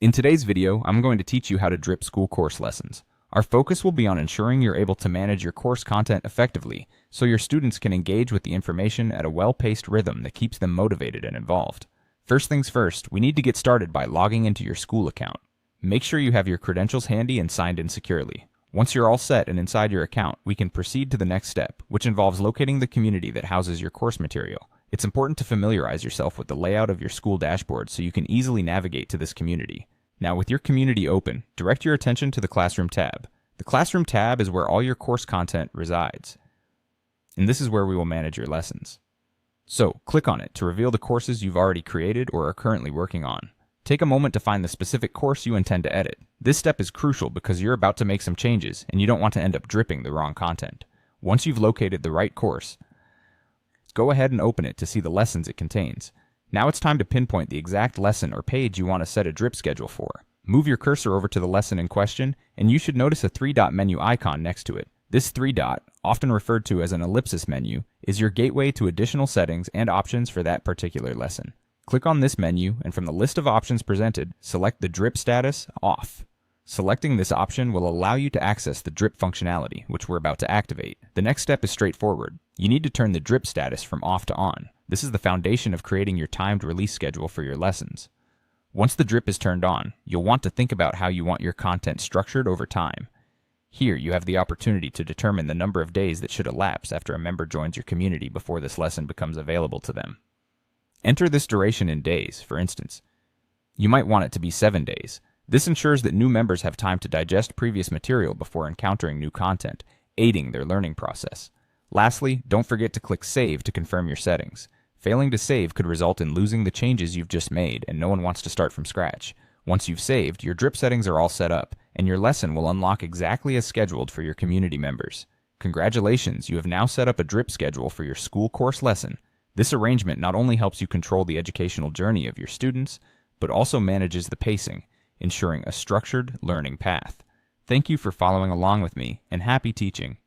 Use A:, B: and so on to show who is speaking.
A: In today's video, I'm going to teach you how to drip school course lessons. Our focus will be on ensuring you're able to manage your course content effectively, so your students can engage with the information at a well-paced rhythm that keeps them motivated and involved. First things first, we need to get started by logging into your school account. Make sure you have your credentials handy and signed in securely. Once you're all set and inside your account, we can proceed to the next step, which involves locating the community that houses your course material. It's important to familiarize yourself with the layout of your school dashboard so you can easily navigate to this community. Now, with your community open, direct your attention to the Classroom tab. The Classroom tab is where all your course content resides, and this is where we will manage your lessons. So, click on it to reveal the courses you've already created or are currently working on. Take a moment to find the specific course you intend to edit. This step is crucial because you're about to make some changes and you don't want to end up dripping the wrong content. Once you've located the right course, go ahead and open it to see the lessons it contains. Now it's time to pinpoint the exact lesson or page you want to set a drip schedule for. Move your cursor over to the lesson in question, and you should notice a three-dot menu icon next to it. This three-dot, often referred to as an ellipsis menu, is your gateway to additional settings and options for that particular lesson. Click on this menu, and from the list of options presented, select the drip status off. Selecting this option will allow you to access the drip functionality, which we're about to activate. The next step is straightforward. You need to turn the drip status from off to on. This is the foundation of creating your timed release schedule for your lessons. Once the drip is turned on, you'll want to think about how you want your content structured over time. Here, you have the opportunity to determine the number of days that should elapse after a member joins your community before this lesson becomes available to them. Enter this duration in days, for instance. You might want it to be 7 days. This ensures that new members have time to digest previous material before encountering new content, aiding their learning process. Lastly, don't forget to click Save to confirm your settings. Failing to save could result in losing the changes you've just made, and no one wants to start from scratch. Once you've saved, your drip settings are all set up, and your lesson will unlock exactly as scheduled for your community members. Congratulations, you have now set up a drip schedule for your school course lesson. This arrangement not only helps you control the educational journey of your students, but also manages the pacing, ensuring a structured learning path. Thank you for following along with me, and happy teaching!